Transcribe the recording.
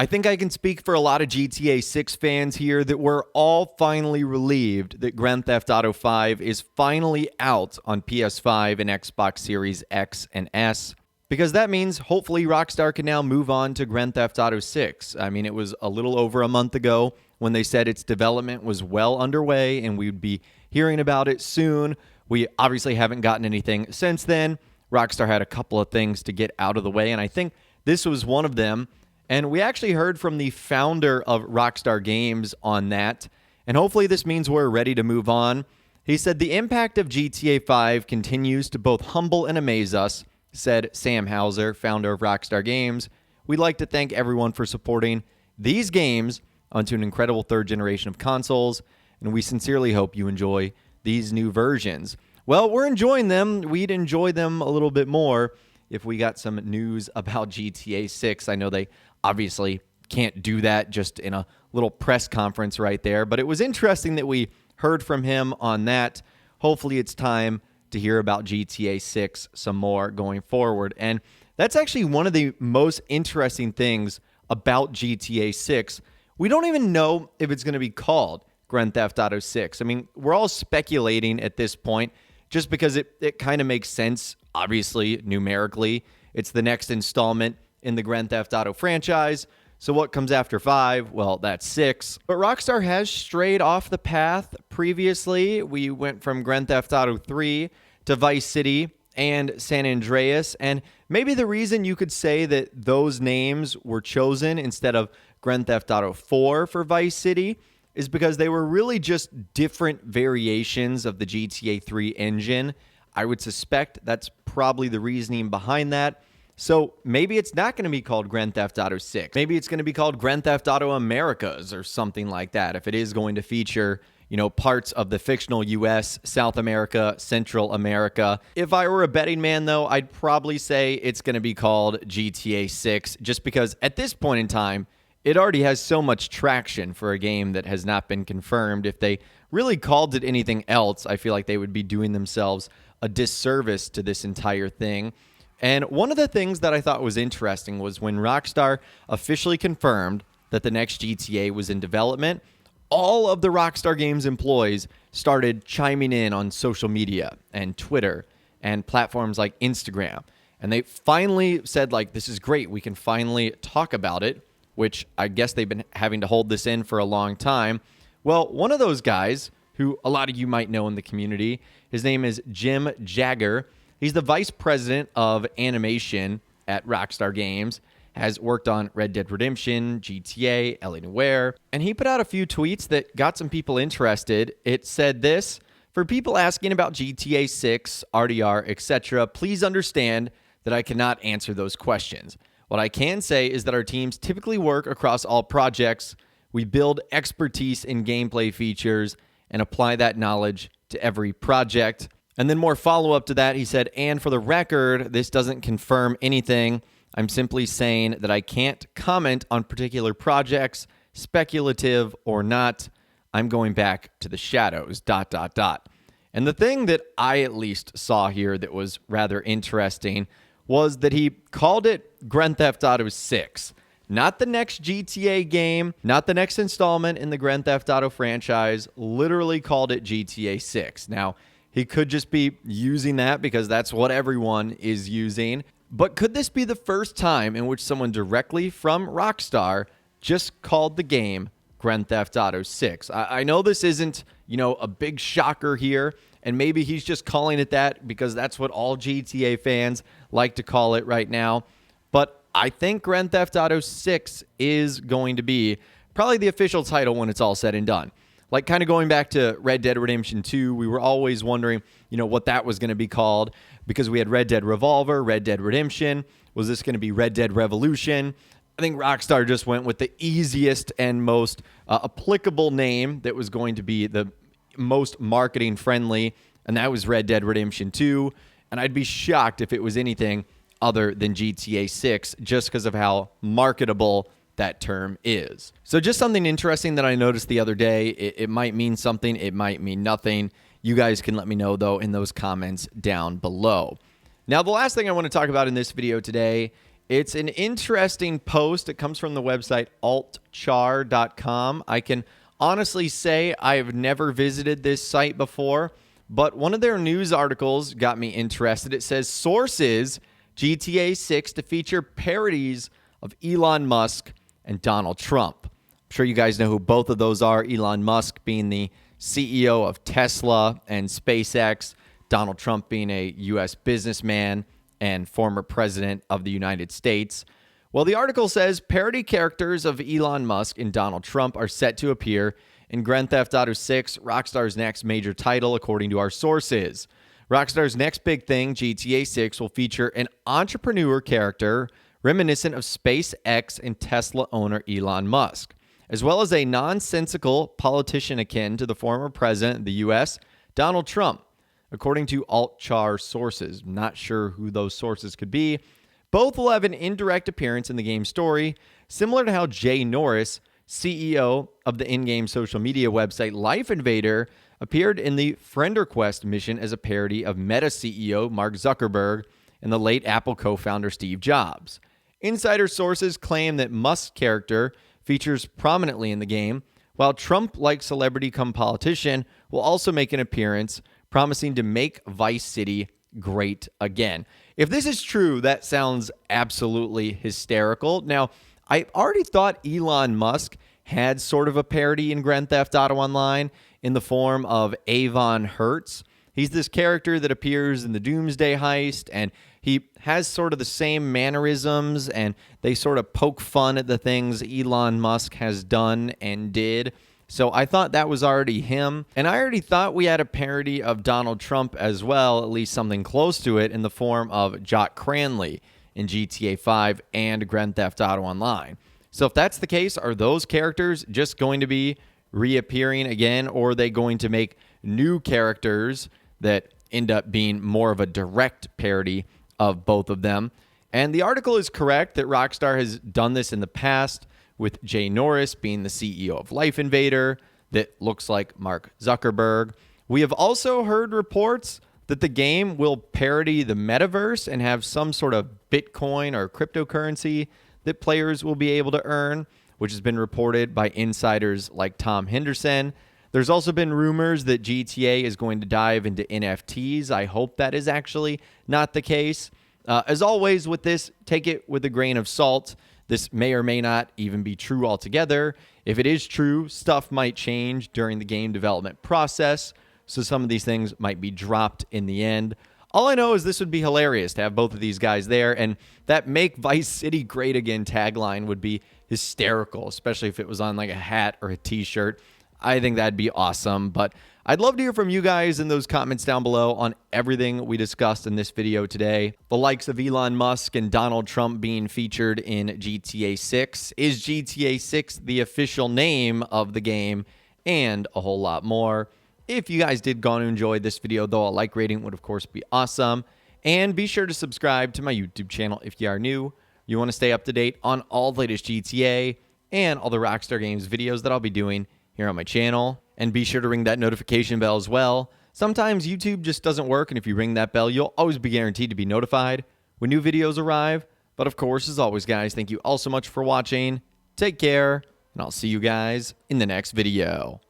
I think I can speak for a lot of GTA 6 fans here that we're all finally relieved that Grand Theft Auto 5 is finally out on PS5 and Xbox Series X and S, because that means hopefully Rockstar can now move on to Grand Theft Auto 6. I mean, it was a little over a month ago when they said its development was well underway and we'd be hearing about it soon. We obviously haven't gotten anything since then. Rockstar had a couple of things to get out of the way, and I think this was one of them. And we actually heard from the founder of Rockstar Games on that. And hopefully this means we're ready to move on. He said, "The impact of GTA 5 continues to both humble and amaze us," said Sam Hauser, founder of Rockstar Games. "We'd like to thank everyone for supporting these games onto an incredible third generation of consoles. And we sincerely hope you enjoy these new versions." Well, we're enjoying them. We'd enjoy them a little bit more if we got some news about GTA 6. I know they obviously can't do that just in a little press conference right there, but it was interesting that we heard from him on that. Hopefully it's time to hear about GTA 6 some more going forward. And that's actually one of the most interesting things about GTA 6. We don't even know if it's going to be called Grand Theft Auto 6. I mean, we're all speculating at this point just because it kind of makes sense, obviously, numerically. It's the next installment in the Grand Theft Auto franchise. So what comes after 5? Well, that's 6. But Rockstar has strayed off the path previously. We went from Grand Theft Auto 3 to Vice City and San Andreas. And maybe the reason you could say that those names were chosen instead of Grand Theft Auto 4 for Vice City is because they were really just different variations of the GTA 3 engine. I would suspect that's probably the reasoning behind that. So maybe it's not going to be called Grand Theft Auto 6. Maybe it's going to be called Grand Theft Auto Americas or something like that, if it is going to feature, parts of the fictional US, South America, Central America. If I were a betting man, though, I'd probably say it's going to be called GTA 6, just because at this point in time, it already has so much traction for a game that has not been confirmed. If they really called it anything else, I feel like they would be doing themselves a disservice to this entire thing. And one of the things that I thought was interesting was when Rockstar officially confirmed that the next GTA was in development, all of the Rockstar Games employees started chiming in on social media and Twitter and platforms like Instagram. And they finally said, this is great. We can finally talk about it, which I guess they've been having to hold this in for a long time. Well, one of those guys, who a lot of you might know in the community, his name is Jim Jagger. He's the vice president of animation at Rockstar Games, has worked on Red Dead Redemption, GTA, L.A. Noire, and he put out a few tweets that got some people interested. It said this: "For people asking about GTA 6, RDR, etc., please understand that I cannot answer those questions. What I can say is that our teams typically work across all projects. We build expertise in gameplay features and apply that knowledge to every project." And then more follow-up to that, he said, "And for the record, this doesn't confirm anything. I'm simply saying that I can't comment on particular projects, speculative or not. I'm going back to the shadows, ... And the thing that I at least saw here that was rather interesting was that he called it Grand Theft Auto 6. Not the next GTA game, not the next installment in the Grand Theft Auto franchise, literally called it GTA 6. Now, he could just be using that because that's what everyone is using. But could this be the first time in which someone directly from Rockstar just called the game Grand Theft Auto 6? I know this isn't, a big shocker here, and maybe he's just calling it that because that's what all GTA fans like to call it right now. But I think Grand Theft Auto 6 is going to be probably the official title when it's all said and done. Kind of going back to Red Dead Redemption 2, we were always wondering, what that was going to be called because we had Red Dead Revolver, Red Dead Redemption. Was this going to be Red Dead Revolution? I think Rockstar just went with the easiest and most applicable name that was going to be the most marketing friendly, and that was Red Dead Redemption 2. And I'd be shocked if it was anything other than GTA 6 just because of how marketable that term is. So just something interesting that I noticed the other day. It might mean something, it might mean nothing. You guys can let me know, though, in those comments down below. Now, the last thing I want to talk about in this video today It's an interesting post. It comes from the website altchar.com. I can honestly say I've never visited this site before, but one of their news articles got me interested. It says sources GTA 6 to feature parodies of Elon Musk and Donald Trump. I'm sure you guys know who both of those are. Elon Musk being the CEO of Tesla and SpaceX, Donald Trump being a U.S. businessman and former president of the United States. Well, the article says parody characters of Elon Musk and Donald Trump are set to appear in Grand Theft Auto 6, Rockstar's next major title, according to our sources. Rockstar's next big thing, GTA 6, will feature an entrepreneur character reminiscent of SpaceX and Tesla owner Elon Musk, as well as a nonsensical politician akin to the former president of the U.S., Donald Trump. According to Altchar sources, not sure who those sources could be, both will have an indirect appearance in the game's story, similar to how Jay Norris, CEO of the in-game social media website Life Invader, appeared in the Friend Request mission as a parody of Meta CEO Mark Zuckerberg and the late Apple co-founder Steve Jobs. Insider sources claim that Musk's character features prominently in the game, while Trump-like celebrity-cum-politician will also make an appearance, promising to make Vice City great again. If this is true, that sounds absolutely hysterical. Now, I already thought Elon Musk had sort of a parody in Grand Theft Auto Online in the form of Avon Hertz. He's this character that appears in the Doomsday Heist, and he has sort of the same mannerisms, and they sort of poke fun at the things Elon Musk has done and did. So I thought that was already him. And I already thought we had a parody of Donald Trump as well, at least something close to it, in the form of Jock Cranley in GTA 5 and Grand Theft Auto Online. So if that's the case, are those characters just going to be reappearing again, or are they going to make new characters that end up being more of a direct parody of both of them? And the article is correct that Rockstar has done this in the past, with Jay Norris being the CEO of Life Invader that looks like Mark Zuckerberg. We have also heard reports that the game will parody the metaverse and have some sort of Bitcoin or cryptocurrency that players will be able to earn, which has been reported by insiders like Tom Henderson. There's also been rumors that GTA is going to dive into NFTs. I hope that is actually not the case. As always with this, take it with a grain of salt. This may or may not even be true altogether. If it is true, stuff might change during the game development process, so some of these things might be dropped in the end. All I know is this would be hilarious to have both of these guys there, and that "Make Vice City Great Again" tagline would be hysterical, especially if it was on like a hat or a t-shirt. I think that'd be awesome, but I'd love to hear from you guys in those comments down below on everything we discussed in this video today. The likes of Elon Musk and Donald Trump being featured in GTA 6. Is GTA 6 the official name of the game? And a whole lot more. If you guys did go on to enjoy this video, though, a like rating would, of course, be awesome. And be sure to subscribe to my YouTube channel if you are new. You want to stay up to date on all the latest GTA and all the Rockstar Games videos that I'll be doing here on my channel. And be sure to ring that notification bell as well. Sometimes YouTube just doesn't work, and if you ring that bell, you'll always be guaranteed to be notified when new videos arrive. But of course, as always, guys, thank you all so much for watching. Take care, and I'll see you guys in the next video.